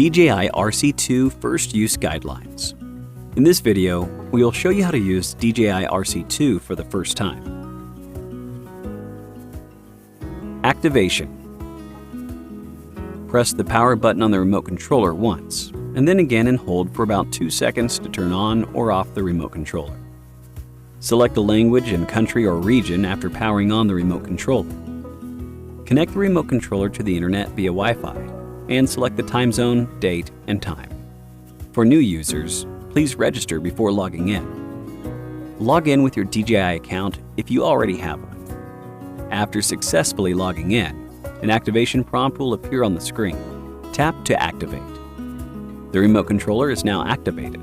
DJI RC2 First Use Guidelines. In this video, we will show you how to use DJI RC2 for the first time. Activation. Press the power button on the remote controller once, and then again and hold for about 2 seconds to turn on or off the remote controller. Select a language and country or region after powering on the remote controller. Connect the remote controller to the internet via Wi-Fi and select the time zone, date, and time. For new users, please register before logging in. Log in with your DJI account if you already have one. After successfully logging in, an activation prompt will appear on the screen. Tap to activate. The remote controller is now activated.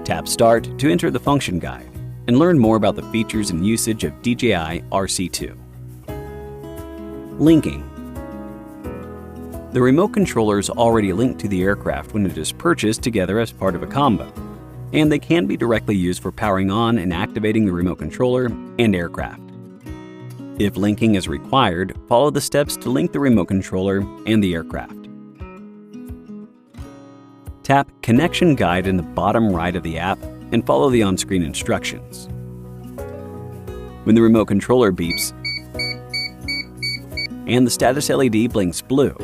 Tap Start to enter the function guide and learn more about the features and usage of DJI RC2. Linking. The remote controller is already linked to the aircraft when it is purchased together as part of a combo, and they can be directly used for powering on and activating the remote controller and aircraft. If linking is required, follow the steps to link the remote controller and the aircraft. Tap Connection Guide in the bottom right of the app and follow the on-screen instructions. When the remote controller beeps and the status LED blinks blue,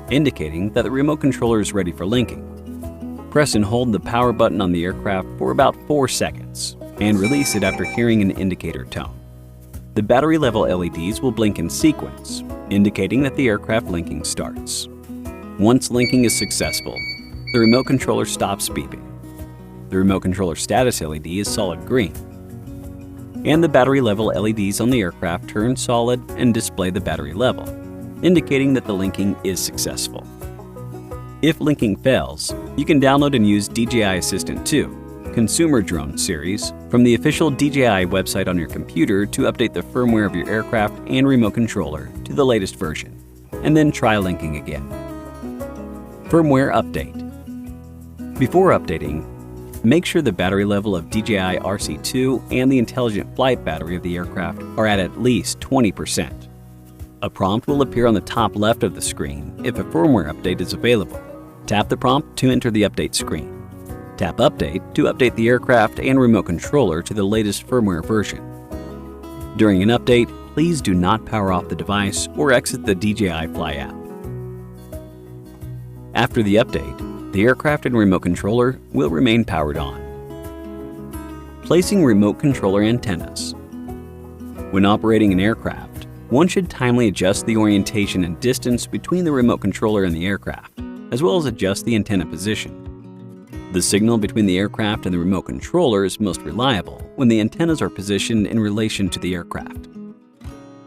indicating that the remote controller is ready for linking, press and hold the power button on the aircraft for about 4 seconds and release it after hearing an indicator tone. The battery level LEDs will blink in sequence, indicating that the aircraft linking starts. Once linking is successful, the remote controller stops beeping. The remote controller status LED is solid green, and the battery level LEDs on the aircraft turn solid and display the battery level, indicating that the linking is successful. If linking fails, you can download and use DJI Assistant 2, Consumer Drone Series, from the official DJI website on your computer to update the firmware of your aircraft and remote controller to the latest version, and then try linking again. Firmware Update. Before updating, make sure the battery level of DJI RC2 and the intelligent flight battery of the aircraft are at least 20%. A prompt will appear on the top left of the screen if a firmware update is available. Tap the prompt to enter the update screen. Tap Update to update the aircraft and remote controller to the latest firmware version. During an update, please do not power off the device or exit the DJI Fly app. After the update, the aircraft and remote controller will remain powered on. Placing remote controller antennas. When operating an aircraft, one should timely adjust the orientation and distance between the remote controller and the aircraft, as well as adjust the antenna position. The signal between the aircraft and the remote controller is most reliable when the antennas are positioned in relation to the aircraft.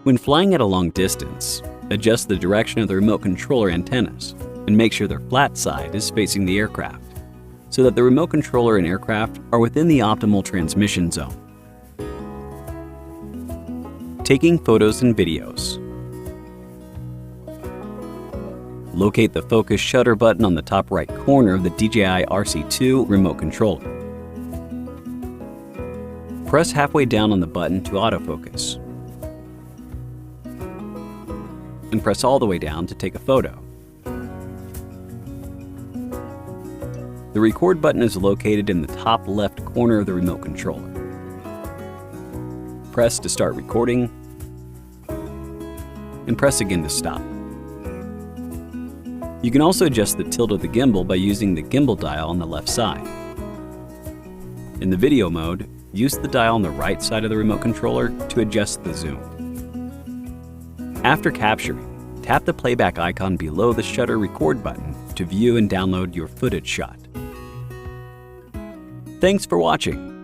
When flying at a long distance, adjust the direction of the remote controller antennas and make sure their flat side is facing the aircraft, so that the remote controller and aircraft are within the optimal transmission zone. Taking photos and videos. Locate the focus shutter button on the top right corner of the DJI RC2 remote controller. Press halfway down on the button to autofocus, and press all the way down to take a photo. The record button is located in the top left corner of the remote controller. Press to start recording, and press again to stop. You can also adjust the tilt of the gimbal by using the gimbal dial on the left side. In the video mode, use the dial on the right side of the remote controller to adjust the zoom. After capturing, tap the playback icon below the shutter record button to view and download your footage shot. Thanks for watching.